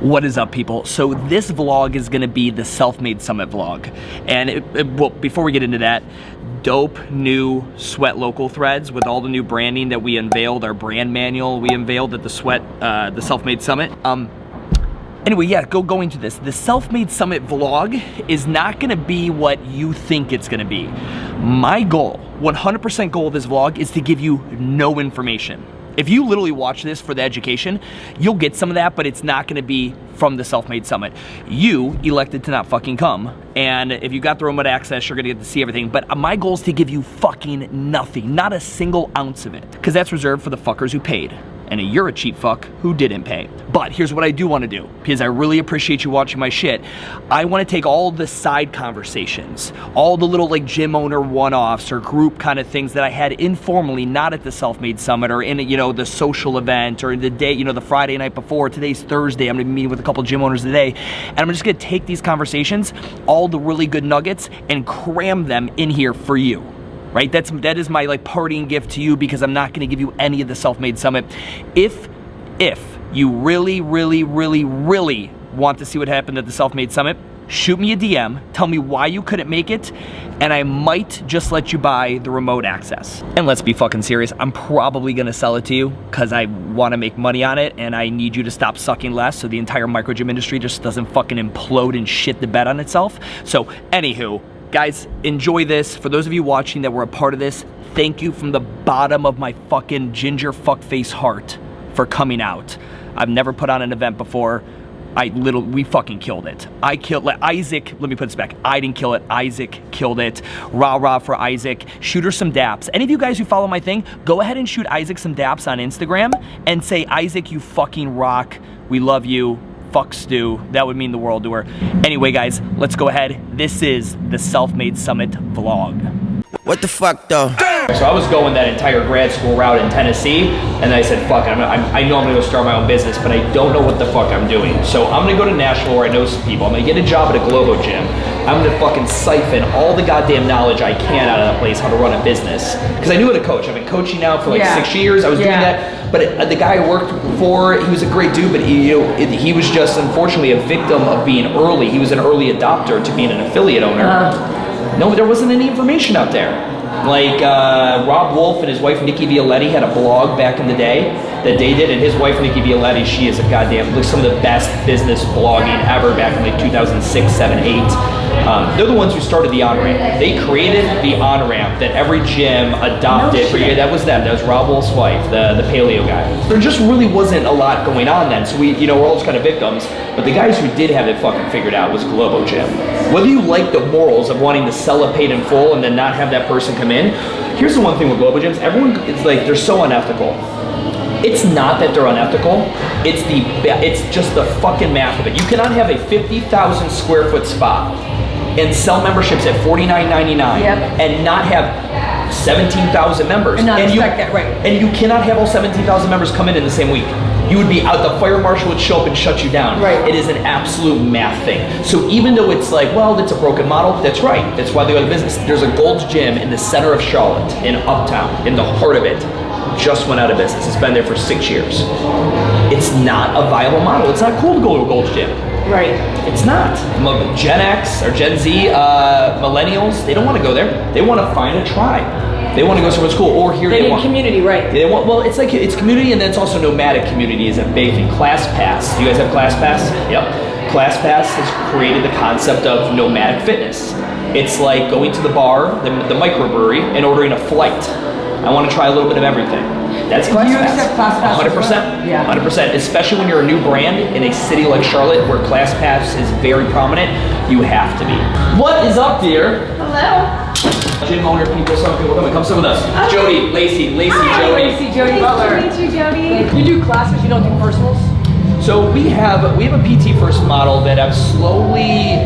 What is up, people? So this vlog is gonna be the Self-Made Summit vlog. And well, before we get into that, dope new Sweat Local threads with all the new branding that we unveiled, our brand manual we unveiled at the the Self-Made Summit. Anyway, yeah, going to this. The Self-Made Summit vlog is not gonna be what you think it's gonna be. My goal, 100% goal of this vlog, is to give you no information. If you literally watch this for the education, you'll get some of that, but it's not gonna be from the Self-Made Summit. You elected to not fucking come, and if you got the remote access, you're gonna get to see everything, but my goal is to give you fucking nothing, not a single ounce of it, because that's reserved for the fuckers who paid. And you're a cheap fuck who didn't pay. But here's what I do wanna do, because I really appreciate you watching my shit. I wanna take all the side conversations, all the little like gym owner one-offs or group kind of things that I had informally, not at the Self-Made Summit or in, the social event or the day, the Friday night before. Today's Thursday, I'm gonna be meeting with a couple gym owners today, and I'm just gonna take these conversations, all the really good nuggets, and cram them in here for you. Right? That is my like parting gift to you, because I'm not gonna give you any of the Self-Made Summit. If you really want to see what happened at the Self-Made Summit, shoot me a DM, tell me why you couldn't make it, and I might just let you buy the remote access. And let's be fucking serious, I'm probably gonna sell it to you because I wanna make money on it, and I need you to stop sucking less so the entire microgym industry just doesn't fucking implode and shit the bed on itself. So anywho, guys, enjoy this. For those of you watching that were a part of this, thank you from the bottom of my fucking ginger fuckface heart for coming out. I've never put on an event before. We fucking killed it. Isaac, let me put this back. I didn't kill it, Isaac killed it. Rah for Isaac. Shoot her some daps. Any of you guys who follow my thing, go ahead and shoot Isaac some daps on Instagram and say, Isaac, you fucking rock. We love you. Fuck Stu, that would mean the world to her. Anyway, guys, let's go ahead. This is the Self-Made Summit vlog. What the fuck, though? So I was going that entire grad school route in Tennessee, and I said, fuck, I know I'm gonna go start my own business, but I don't know what the fuck I'm doing. So I'm gonna go to Nashville where I know some people. I'm gonna get a job at a Globo gym. I'm gonna fucking siphon all the goddamn knowledge I can out of that place, how to run a business. Because I knew how to coach. I've been coaching now for like 6 years. I was doing that. But the guy I worked for, he was a great dude, but he was just unfortunately a victim of being early. He was an early adopter to being an affiliate owner. No, there wasn't any information out there. Like Rob Wolf and his wife Nikki Violetti had a blog back in the day that they did, and his wife Nikki Violetti, she is a goddamn, like some of the best business blogging ever back in like 2006, 7, 8. They're the ones who started the on-ramp. They created the on-ramp that every gym adopted for you. That was them. That was Rob Wolf's wife, the paleo guy. There just really wasn't a lot going on then, so we're all just kind of victims. But the guys who did have it fucking figured out was Globo Gym. Whether you like the morals of wanting to sell it paid in full and then not have that person come in, here's the one thing with Globo Gyms. Everyone is like, they're so unethical. It's not that they're unethical, it's just the fucking math of it. You cannot have a 50,000 square foot spot and sell memberships at $49.99 and not have 17,000 members. And not expect that, right. And you cannot have all 17,000 members come in the same week. You would be out, the fire marshal would show up and shut you down. Right. It is an absolute math thing. So even though it's like, well, that's a broken model, that's right. That's why they go to business. There's a Gold's Gym in the center of Charlotte, in Uptown, in the heart of it. Just went out of business. It's been there for 6 years. It's not a viable model. It's not cool to go to a Gold's Gym. Right. It's not. Gen X or Gen Z, millennials, they don't want to go there. They want to find a tribe. They want to go somewhere cool, or here they need community, right? They want, well, it's like, it's community, and then it's also nomadic community is a big thing. ClassPass. Do you guys have ClassPass? Yep. ClassPass has created the concept of nomadic fitness. It's like going to the bar, the microbrewery, and ordering a flight. I want to try a little bit of everything. That's ClassPass. Do you accept ClassPass? 100%. Yeah. 100%. Especially when you're a new brand in a city like Charlotte, where ClassPass is very prominent, you have to be. What is up, dear? Hello. Gym owner people, some people come sit with us. Jody, Lacey, Hi, Jody. Lacey, Jody Butler. Nice to meet you, Jody. You do classes, you don't do personals? So we have a PT first model that I've slowly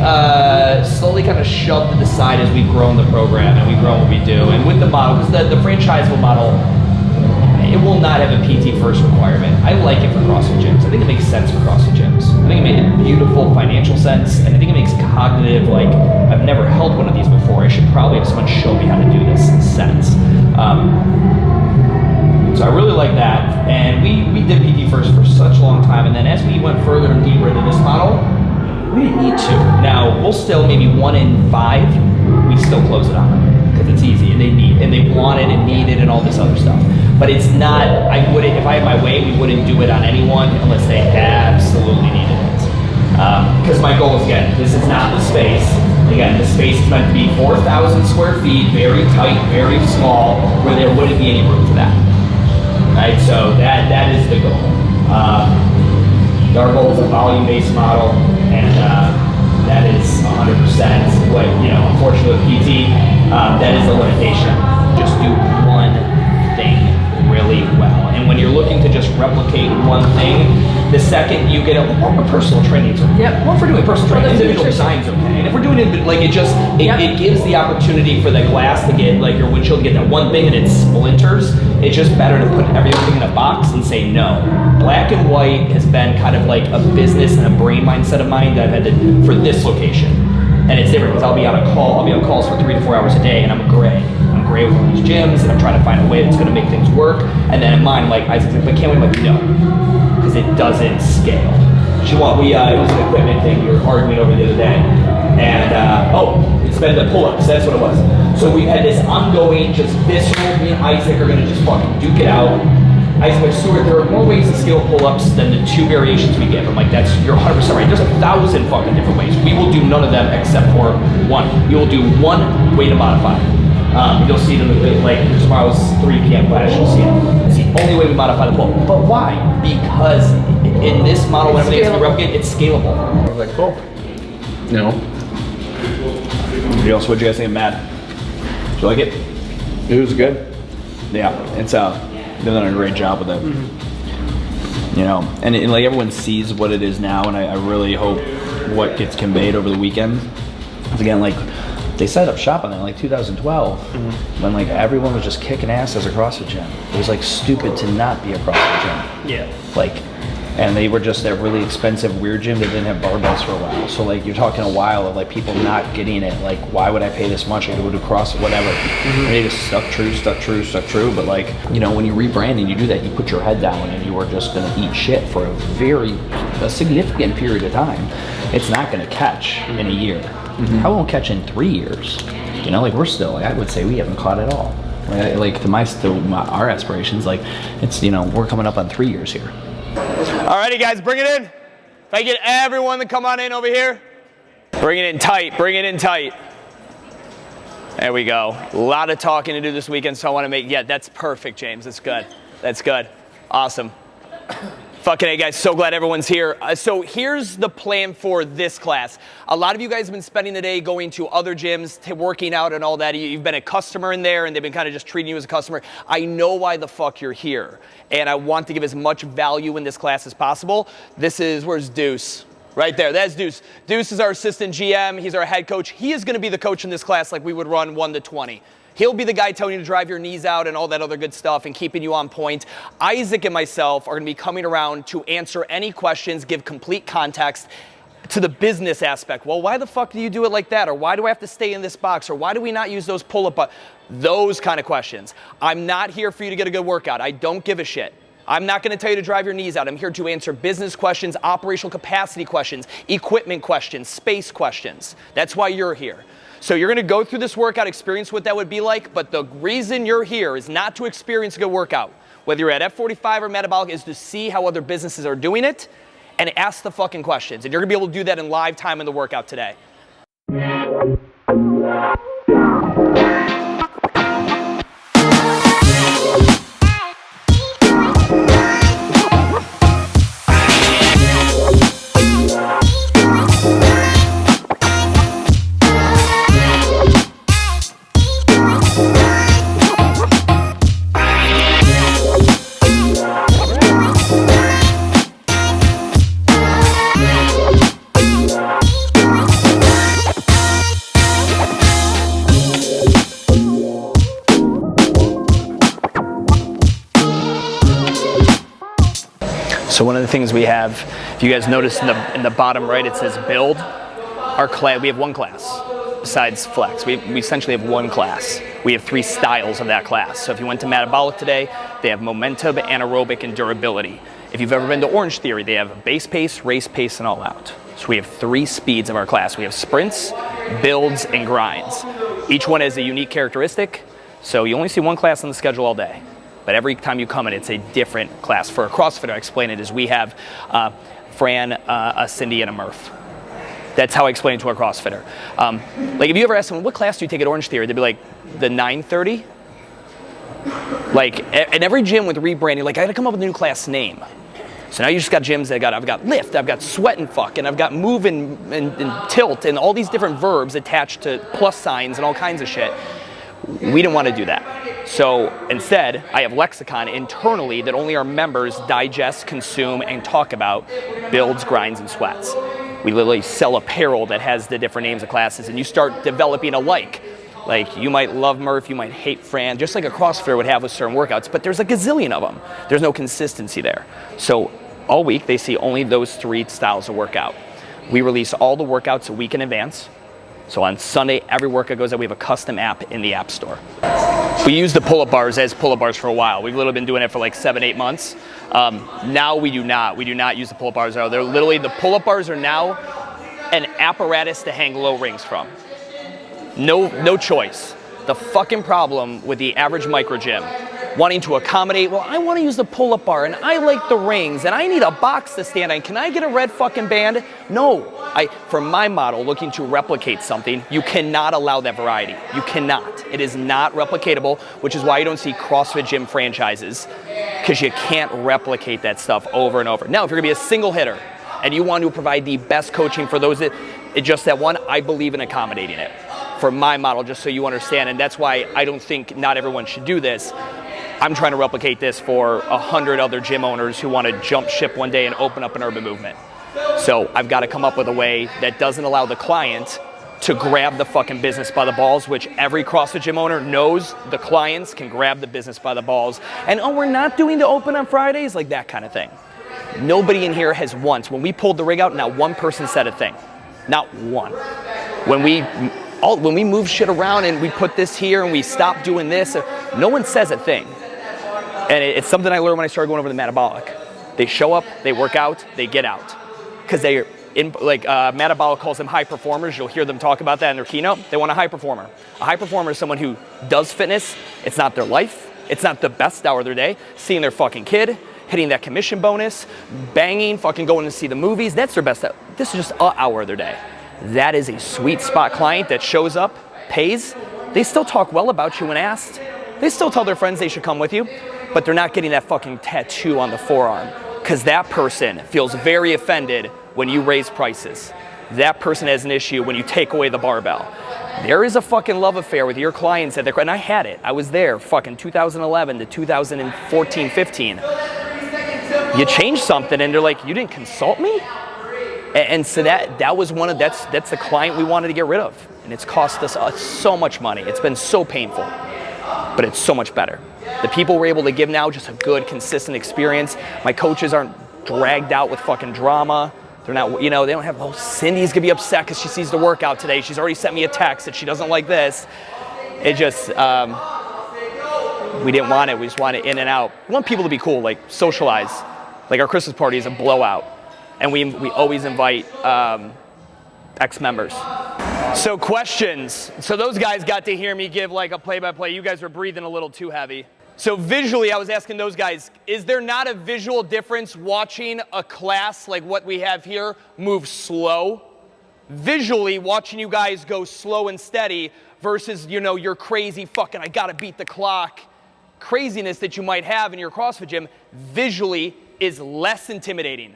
kind of shoved to the side as we've grown the program and we've grown what we do. And with the model, because the franchisable model, it will not have a PT first requirement. I like it for CrossFit gyms. I think it makes sense for CrossFit gyms. I think it made a beautiful financial sense, and I think it makes cognitive, like, I've never held one of these before. I should probably have someone show me how to do this sense. So I really like that. And we did PT first for such a long time. And then as we went further and deeper into this model, we didn't need to. Now, we'll still maybe 1 in 5, we still close it on them because it's easy and they want it and need it and all this other stuff. But it's not, I wouldn't, if I had my way, we wouldn't do it on anyone unless they absolutely needed it. Because my goal is, again, this is not the space. Again, the space is meant to be 4,000 square feet, very tight, very small, where there wouldn't be any room for that. Right, so that is the goal. Our goal is a volume-based model, and that is 100% what, unfortunately with PT, that is a limitation. Just do one thing really well. And when you're looking to just replicate one thing, the second you get a personal training, well, if we're doing personal training, individual design's okay. And if we're doing it, like it gives the opportunity for the glass to get, like your windshield to get that one thing and it splinters. It's just better to put everything in a box and say no. Black and white has been kind of like a business and a brain mindset of mine that I've had to, for this location. And it's different because I'll be on calls for 3 to 4 hours a day, and I'm gray with all these gyms, and I'm trying to find a way that's going to make things work. And then in mine, like Isaac's like, but can't we? Like, no, because it doesn't scale. It was an equipment thing we were arguing over the other day, and it's been the pull-ups. That's what it was. So we've had this ongoing, just visceral. Me and Isaac are going to just fucking duke it out. Isaac like, Stuart, there are more ways to scale pull-ups than the 2 variations we give. I'm like, you're 100% right. There's 1,000 fucking different ways. We will do none of them except for one. We will do one way to modify. You'll see it in tomorrow's 3 p.m. class. You'll see it. It's the only way we modify the pull. But why? Because in this model, when everything has to be replicated, it's scalable. I was like, cool. No. What'd you guys think of Matt? Did you like it? It was good. Yeah, it's they've done a great job with it. Mm-hmm. And like everyone sees what it is now, and I really hope what gets conveyed over the weekend. Because again, like they set up shop on that in like 2012, when like everyone was just kicking ass as a CrossFit gym. It was like stupid to not be a CrossFit gym. Yeah. And they were just that really expensive weird gym that didn't have barbells for a while. So like you're talking a while of like people not getting it. Like, why would I pay this much? I go to CrossFit, whatever. And they just stuck true. But like, when you rebrand and you do that, you put your head down and you are just gonna eat shit for a significant period of time. It's not gonna catch in a year. How won't catch in 3 years? We're still, I would say we haven't caught it all. Like our aspirations, like it's, we're coming up on 3 years here. Alrighty guys, bring it in. If I get everyone to come on in over here. Bring it in tight, There we go. A lot of talking to do this weekend, so I want to that's perfect, James. That's good. Awesome. Fucking hey guys, so glad everyone's here. So here's the plan for this class. A lot of you guys have been spending the day going to other gyms, working out and all that. You've been a customer in there and they've been kind of just treating you as a customer. I know why the fuck you're here. And I want to give as much value in this class as possible. Where's Deuce? Right there, that's Deuce. Deuce is our assistant GM, he's our head coach. He is gonna be the coach in this class like we would run 1 to 20. He'll be the guy telling you to drive your knees out and all that other good stuff and keeping you on point. Isaac and myself are gonna be coming around to answer any questions, give complete context to the business aspect. Well, why the fuck do you do it like that? Or why do I have to stay in this box? Or why do we not use those pull-up? Those kind of questions. I'm not here for you to get a good workout. I don't give a shit. I'm not gonna tell you to drive your knees out. I'm here to answer business questions, operational capacity questions, equipment questions, space questions. That's why you're here. So you're gonna go through this workout, experience what that would be like, but the reason you're here is not to experience a good workout. Whether you're at F45 or metabolic, is to see how other businesses are doing it and ask the fucking questions. And you're gonna be able to do that in live time in the workout today. So one of the things we have, if you guys notice in the bottom right, it says build. Our class, we have one class besides flex. We essentially have one class. We have 3 styles of that class. So if you went to metabolic today, they have momentum, anaerobic, and durability. If you've ever been to Orange Theory, they have a base pace, race pace, and all out. So we have 3 speeds of our class. We have sprints, builds, and grinds. Each one has a unique characteristic, so you only see one class on the schedule all day. But every time you come in, it's a different class. For a CrossFitter, I explain it as we have Fran, a Cindy, and a Murph. That's how I explain it to a CrossFitter. Like if you ever ask them, what class do you take at Orange Theory? They'd be like, the 9:30? Like, in every gym with rebranding, like I gotta come up with a new class name. So now you just got gyms that I've got lift, I've got sweat and fuck, and I've got move and tilt, and all these different verbs attached to plus signs and all kinds of shit. We didn't want to do that. So instead, I have lexicon internally that only our members digest, consume, and talk about builds, grinds, and sweats. We literally sell apparel that has the different names of classes, and you start developing a like. Like, you might love Murph, you might hate Fran, just like a CrossFitter would have with certain workouts, but there's a gazillion of them. There's no consistency there. So all week, they see only those 3 styles of workout. We release all the workouts a week in advance. So on Sunday, every workout goes out. We have a custom app in the App Store. We used the pull-up bars as pull-up bars for a while. We've literally been doing it for like 7-8 months. Now we do not. We do not use the pull-up bars. They're literally, the pull-up bars are now an apparatus to hang low rings from. No choice. The fucking problem with the average microgym wanting to accommodate, well, I want to use the pull-up bar and I like the rings and I need a box to stand on. Can I get a red fucking band? No. For my model, looking to replicate something, you cannot allow that variety. You cannot. It is not replicatable, which is why you don't see CrossFit gym franchises, because you can't replicate that stuff over and over. Now, if you're going to be a single hitter and you want to provide the best coaching for those that just that one, I believe in accommodating it for my model, just so you understand. And that's why I don't think not everyone should do this. I'm trying to replicate this for 100 other gym owners who want to jump ship one day and open up an Urban Movement. So I've got to come up with a way that doesn't allow the client to grab the fucking business by the balls, which every CrossFit gym owner knows the clients can grab the business by the balls. And, oh, we're not doing the open on Fridays, like that kind of thing. Nobody in here has once, when we pulled the rig out, not one person said a thing. Not one. When we move shit around and we put this here and we stop doing this, no one says a thing. And it's something I learned when I started going over the metabolic. They show up, they work out, they get out. Because they're in, like Metabolic calls them high performers. You'll hear them talk about that in their keynote. They want a high performer. A high performer is someone who does fitness. It's not their life. It's not the best hour of their day. Seeing their fucking kid, hitting that commission bonus, banging, fucking going to see the movies. That's their best hour. This is just an hour of their day. That is a sweet spot client that shows up, pays. They still talk well about you when asked. They still tell their friends they should come with you, but they're not getting that fucking tattoo on the forearm, because that person feels very offended when you raise prices. That person has an issue when you take away the barbell. There is a fucking love affair with your clients at and I had it. I was there fucking 2011 to 2014, 15. You change something and they're like, you didn't consult me? And so that was that's the client we wanted to get rid of. And it's cost us so much money. It's been so painful, but it's so much better. The people we're able to give now, just a good, consistent experience. My coaches aren't dragged out with fucking drama. They're not, they don't have, oh, Cindy's gonna be upset because she sees the workout today. She's already sent me a text that she doesn't like this. It just, we didn't want it. We just want it in and out. We want people to be cool, like socialize. Like our Christmas party is a blowout. And we always invite ex-members. So questions. So those guys got to hear me give like a play-by-play. You guys were breathing a little too heavy. So visually, I was asking those guys, is there not a visual difference watching a class like what we have here move slow? Visually, watching you guys go slow and steady versus, your crazy fucking, I gotta beat the clock craziness that you might have in your CrossFit gym, visually is less intimidating.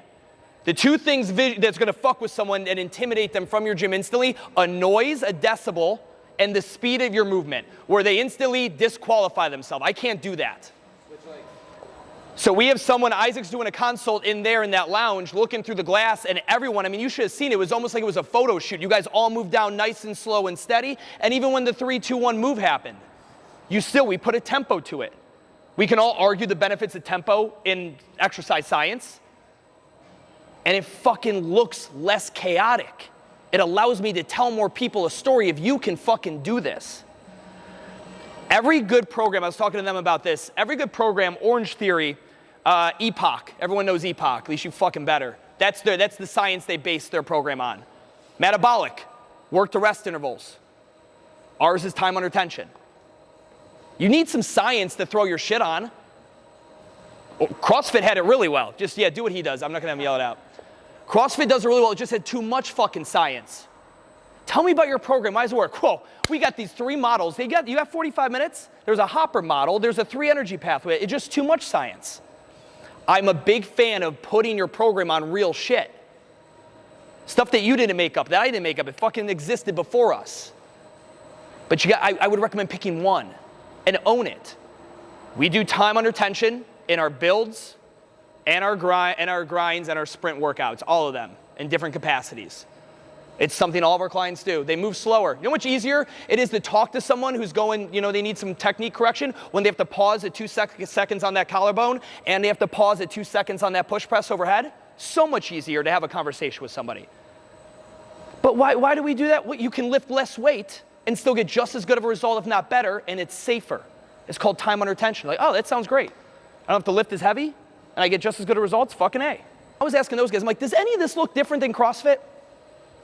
The two things that's gonna fuck with someone and intimidate them from your gym instantly, a noise, a decibel, and the speed of your movement, where they instantly disqualify themselves. I can't do that. So we have someone, Isaac's doing a consult in there in that lounge, looking through the glass, and everyone, you should have seen it. It was almost like it was a photo shoot. You guys all moved down nice and slow and steady, and even when the 3, 2, 1 move happened, we put a tempo to it. We can all argue the benefits of tempo in exercise science, and it fucking looks less chaotic. It allows me to tell more people a story if you can fucking do this. Every good program, I was talking to them about this, every good program, Orange Theory, EPOC, everyone knows EPOC, at least you fucking better. That's the science they base their program on. Metabolic, work to rest intervals. Ours is time under tension. You need some science to throw your shit on. CrossFit had it really well. Just, do what he does. I'm not gonna have him yell it out. CrossFit does it really well. It just had too much fucking science. Tell me about your program. Why does it work? Whoa, we got these 3 models. You have 45 minutes? There's a hopper model. There's a 3 energy pathway. It's just too much science. I'm a big fan of putting your program on real shit. Stuff that you didn't make up, that I didn't make up. It fucking existed before us. But I would recommend picking one and own it. We do time under tension in our builds and our grinds and our sprint workouts, all of them in different capacities. It's something all of our clients do. They move slower. You know how much easier it is to talk to someone who's going, they need some technique correction when they have to pause at 2 seconds on that collarbone and they have to pause at 2 seconds on that push press overhead? So much easier to have a conversation with somebody. But why do we do that? Well, you can lift less weight and still get just as good of a result, if not better, and it's safer. It's called time under tension. Like, oh, that sounds great. I don't have to lift as heavy, and I get just as good of results? Fucking A. I was asking those guys, I'm like, does any of this look different than CrossFit?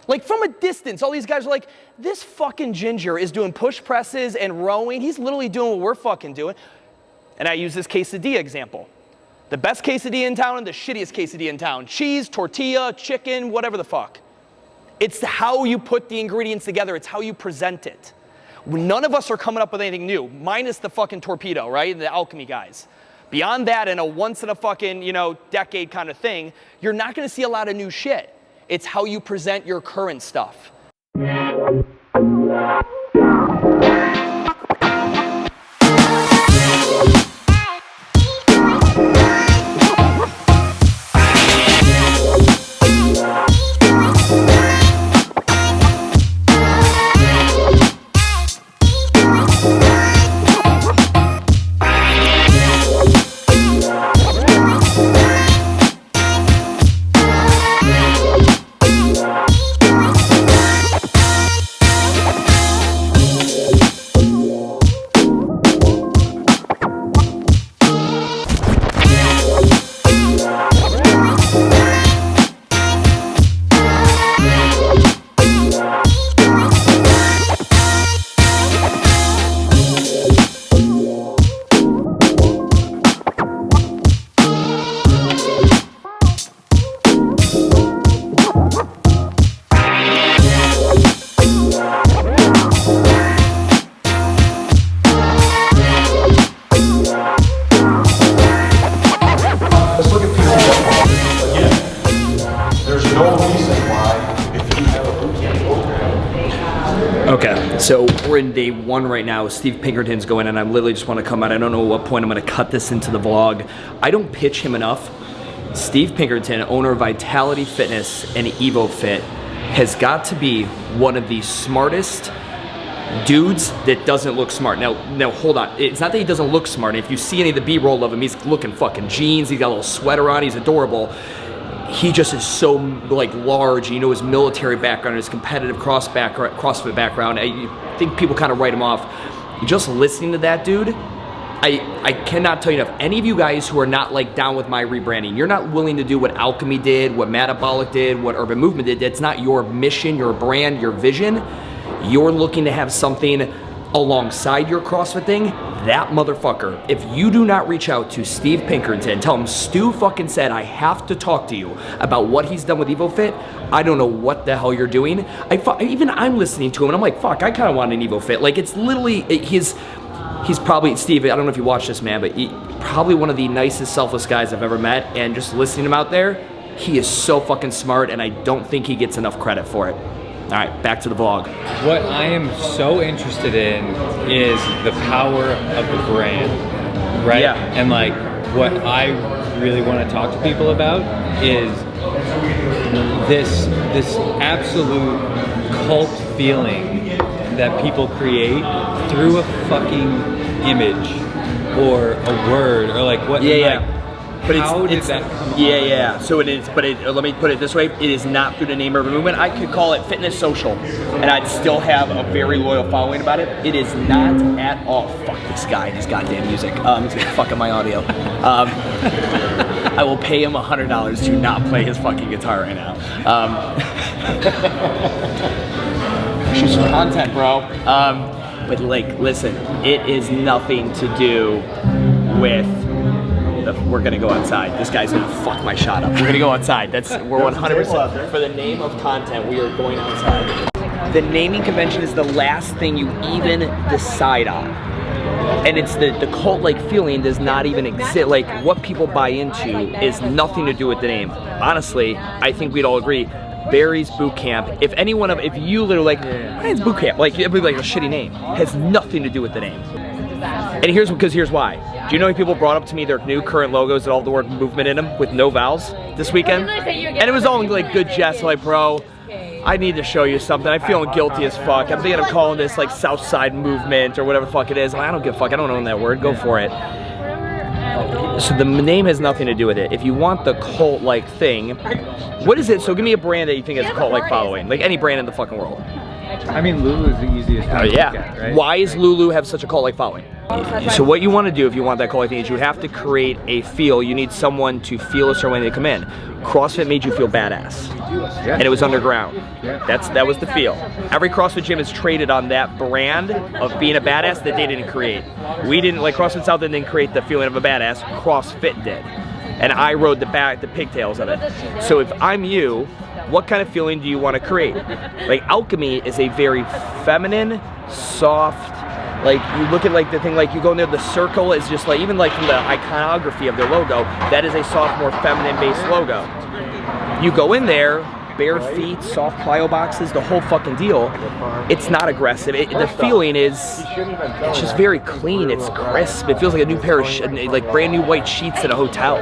Like from a distance, all these guys are like, this fucking ginger is doing push presses and rowing. He's literally doing what we're fucking doing. And I use this quesadilla example. The best quesadilla in town and the shittiest quesadilla in town. Cheese, tortilla, chicken, whatever the fuck. It's how you put the ingredients together. It's how you present it. None of us are coming up with anything new, minus the fucking torpedo, right? The alchemy guys. Beyond that, in a once in a fucking, decade kind of thing, you're not gonna see a lot of new shit. It's how you present your current stuff. Okay, so we're in day 1 right now. Steve Pinkerton's going, and I literally just want to come out. I don't know at what point I'm going to cut this into the vlog. I don't pitch him enough. Steve Pinkerton, owner of Vitality Fitness and EvoFit, has got to be one of the smartest dudes that doesn't look smart. Now hold on. It's not that he doesn't look smart. If you see any of the B-roll of him, he's looking fucking jeans. He's got a little sweater on. He's adorable. He just is so large. His military background, his competitive CrossFit background. I think people kind of write him off. Just listening to that dude, I cannot tell you enough. Any of you guys who are not down with my rebranding, you're not willing to do what Alchemy did, what Metabolic did, what Urban Movement did. That's not your mission, your brand, your vision. You're looking to have something alongside your CrossFit thing. That motherfucker, if you do not reach out to Steve Pinkerton, tell him Stu fucking said I have to talk to you about what he's done with EvoFit, I don't know what the hell you're doing. Even I'm listening to him and I'm like, fuck, I kind of want an EvoFit. It's literally, he's probably, Steve, I don't know if you watch this, man, but probably one of the nicest, selfless guys I've ever met. And just listening to him out there, he is so fucking smart, and I don't think he gets enough credit for it. All right, back to the vlog. What I am so interested in is the power of the brand, right? Yeah. And what I really want to talk to people about is this absolute cult feeling that people create through a fucking image or a word or what. Yeah. but how did it's that come yeah, on? yeah. So it is, but let me put it this way: it is not through the name Urban Movement. I could call it Fitness Social, and I'd still have a very loyal following about it. It is not at all. Fuck this guy and his goddamn music. He's fucking my audio. I will pay him $100 to not play his fucking guitar right now. Shoot some content, bro. But like, listen, it is nothing to do with. We're gonna go outside. This guy's gonna fuck my shot up. We're gonna go outside. We're 100% for the name of content. We are going outside. The naming convention is the last thing you even decide on, and it's the cult-like feeling does not even exist. Like what people buy into is nothing to do with the name. Honestly, I think we'd all agree. Barry's Boot Camp. If you literally like, hey, it's Boot Camp. Like it'd be like a shitty name. Has nothing to do with the name. And here's why. Do you know how people brought up to me their new current logos that all have the word movement in them with no vowels this weekend? And it was all in like good jest, like, bro, I need to show you something. I'm feeling guilty as fuck. I'm thinking of calling this like Southside Movement or whatever the fuck it is. I don't give a fuck. I don't own that word. Go for it. So the name has nothing to do with it. If you want the cult-like thing, what is it? So give me a brand that you think has a cult-like following. Like any brand in the fucking world. I mean, Lulu's the easiest one to look at, right? Why is Lulu have such a cult-like following? So what you want to do if you want that cult-like thing is you have to create a feel. You need someone to feel a certain way when they come in. CrossFit made you feel badass, and it was underground. That was the feel. Every CrossFit gym is traded on that brand of being a badass that they didn't create. We didn't, like CrossFit South didn't create the feeling of a badass. CrossFit did, and I rode the pigtails of it. So if I'm you, what kind of feeling do you want to create? Like Alchemy is a very feminine, soft. Like you look at like the thing, like you go in there, the circle is just like, even like from the iconography of their logo, that is a soft, more feminine based logo. You go in there, bare feet, soft plyo boxes, the whole fucking deal. It's not aggressive. The feeling is, it's just very clean. It's crisp. It feels like a new pair of like brand new white sheets at a hotel.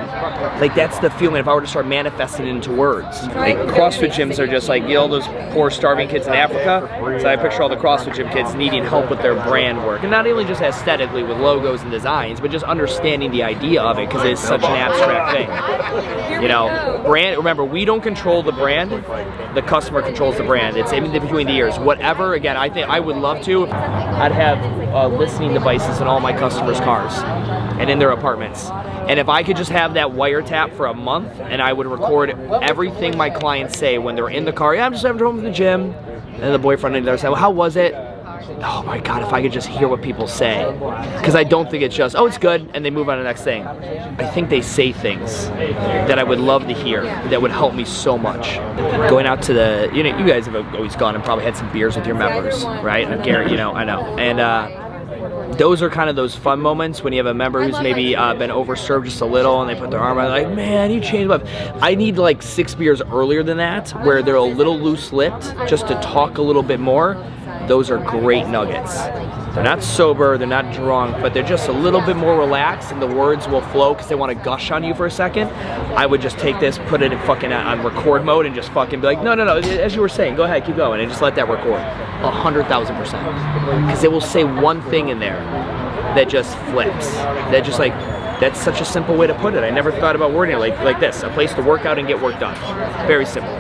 Like that's the feeling if I were to start manifesting it into words. Like CrossFit gyms are just like, you know, those poor starving kids in Africa. So I picture all the CrossFit gym kids needing help with their brand work. And not only just aesthetically with logos and designs, but just understanding the idea of it because it's such an abstract thing. You know, brand, remember, we don't control the brand. The customer controls the brand. It's in between the ears. Whatever, again, I think I would love to. I'd have listening devices in all my customers' cars and in their apartments. And if I could just have that wiretap for a month and I would record everything my clients say when they're in the car. Yeah, I'm just having home from the gym. And the boyfriend on the other side, well, how was it? Oh my God, if I could just hear what people say. Because I don't think it's just, oh, it's good, and they move on to the next thing. I think they say things that I would love to hear, that would help me so much. Going out to the, you know, you guys have always gone and probably had some beers with your members, right? And Gary, you know, I know. And those are kind of those fun moments when you have a member who's maybe been overserved just a little and they put their arm out like, man, you changed up. I need like 6 beers earlier than that where they're a little loose-lipped just to talk a little bit more. Those are great nuggets. They're not sober, they're not drunk, but they're just a little bit more relaxed and the words will flow because they want to gush on you for a second. I would just take this, put it in fucking on record mode and just fucking be like, no, as you were saying, go ahead, keep going, and just let that record. 100,000%. Because it will say one thing in there that just flips. That just like, that's such a simple way to put it. I never thought about wording it like this, a place to work out and get work done. Very simple.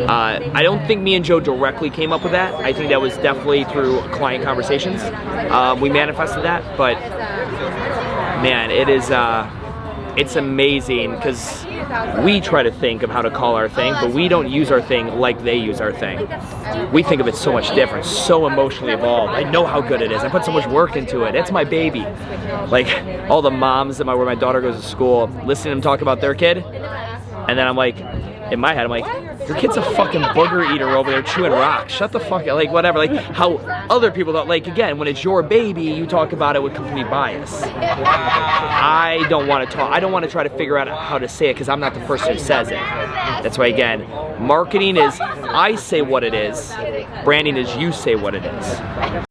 I don't think me and Joe directly came up with that. I think that was definitely through client conversations. We manifested that, but man, it is, it's amazing because we try to think of how to call our thing, but we don't use our thing like they use our thing. We think of it so much different, so emotionally evolved. I know how good it is. I put so much work into it. It's my baby. Like all the moms where my daughter goes to school, listening to them talk about their kid, and then I'm like, in my head, I'm like, your kid's a fucking booger eater over there chewing rocks. Shut the fuck up, like whatever. Like how other people don't, like again, when it's your baby, you talk about it with complete bias. I don't want to talk, I don't want to try to figure out how to say it because I'm not the person who says it. That's why again, marketing is I say what it is, branding is you say what it is.